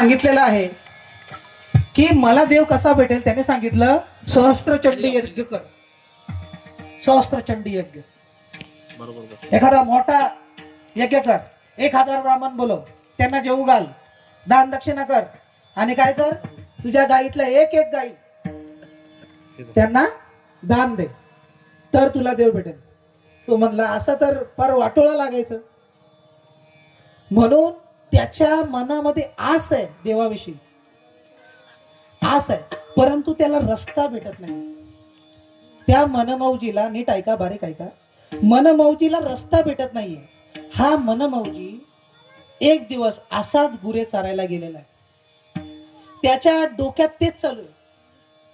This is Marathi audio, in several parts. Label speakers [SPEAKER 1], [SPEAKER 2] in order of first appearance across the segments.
[SPEAKER 1] सांगितलेलं आहे की मला देव कसा भेटेल. त्याने सांगितलं सहस्त्रचंडी यज्ञ कर. सहस्त्रचंडी यज्ञ. एखादा मोठा यज्ञ कर, 1000 ब्राह्मण बोलव, त्यांना जेवू घाल, दान दक्षिणा कर, आणि काय कर, तुझ्या गाईतल्या एक एक गाई त्यांना दान दे, तर तुला देव भेटेल. तो म्हणला असं तर फार वाटोळा लागायचं. म्हणून त्याच्या मनामध्ये आस आहे, देवाविषयी आस आहे, परंतु त्याला रस्ता भेटत नाही. त्या मनमौजीला, नीट ऐका, बारीक ऐका, मनमौजीला रस्ता भेटत नाहीये. हा मनमौजी एक दिवस असाच गुरे चारायला गेलेला आहे. त्याच्या डोक्यात तेच चालू आहे,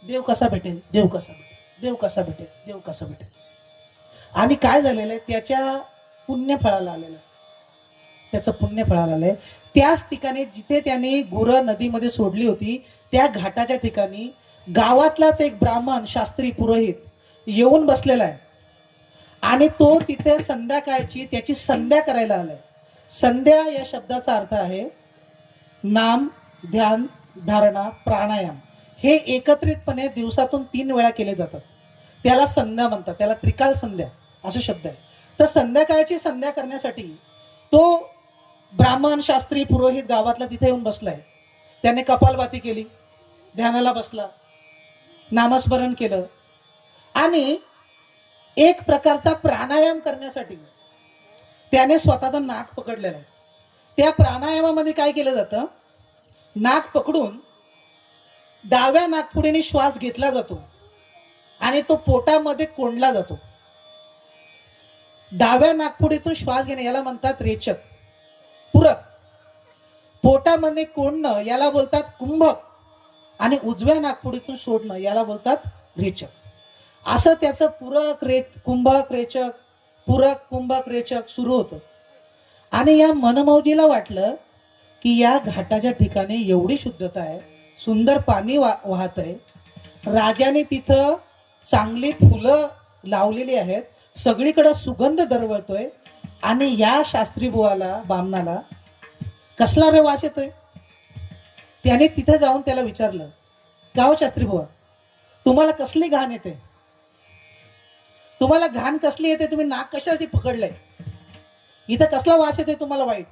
[SPEAKER 1] देव कसा भेटेल, देव कसा भेटेल, देव कसा भेटेल, देव कसा भेटेल. आणि काय झालेलं आहे, त्याच्या पुण्यफळाला आलेलं आहे, त्याचं पुण्यफळाला आलंय. त्याच ठिकाणी जिथे त्याने गुरं नदीमध्ये सोडली होती, त्या घाटाच्या ठिकाणी गावातलाच एक ब्राह्मण, शास्त्री, पुरोहित येऊन बसलेला आहे. आणि तो तिथे संध्याकाळची त्याची संध्या करायला आलाय. संध्या या शब्दाचा अर्थ आहे नाम, ध्यान, धारणा, प्राणायाम. हे एकत्रितपणे दिवसातून 3 वेळा केले जातात. त्याला संध्या म्हणतात, त्याला त्रिकाल संध्या असा शब्द आहे. तर संध्याकाळची संध्या करण्यासाठी तो ब्राह्मण, शास्त्री, पुरोहित गावातला तिथे येऊन बसलाय. त्याने कपालभाती केली, ध्यानाला बसला, नामस्मरण केलं, आणि एक प्रकारचा प्राणायाम करण्यासाठी त्याने स्वतःचा नाक पकडलेला आहे. त्या प्राणायामामध्ये काय केलं जातं, नाक पकडून डाव्या नाकपुडीने श्वास घेतला जातो आणि तो पोटामध्ये कोंडला जातो. डाव्या नाकपुडीतून श्वास घेणे याला म्हणतात रेचक, पूरक. पोटामध्ये कोंडणं याला बोलतात कुंभक, आणि उजव्या नाकपुडीतून सोडणं याला बोलतात रेचक. असं त्याचं पूरक, कुंभक, रेचक, पूरक, कुंभक, रेचक सुरू होतं. आणि या मनमौजीला वाटलं की या घाटाच्या ठिकाणी एवढी शुद्धता आहे, सुंदर पाणी वाहत आहे, राजाने तिथं चांगली फुलं लावलेली आहेत, सगळीकडे सुगंध दरवळतोय, आणि या शास्त्री बुवाला, बामणाला कसला रे वास येतोय. त्याने तिथे जाऊन त्याला विचारलं, गाव शास्त्री बुवा, तुम्हाला कसली घाण येते, तुम्हाला घाण कसली येते, तुम्ही नाक कशासाठी पकडलंय, इथं कसला वास येतोय तुम्हाला वाईट.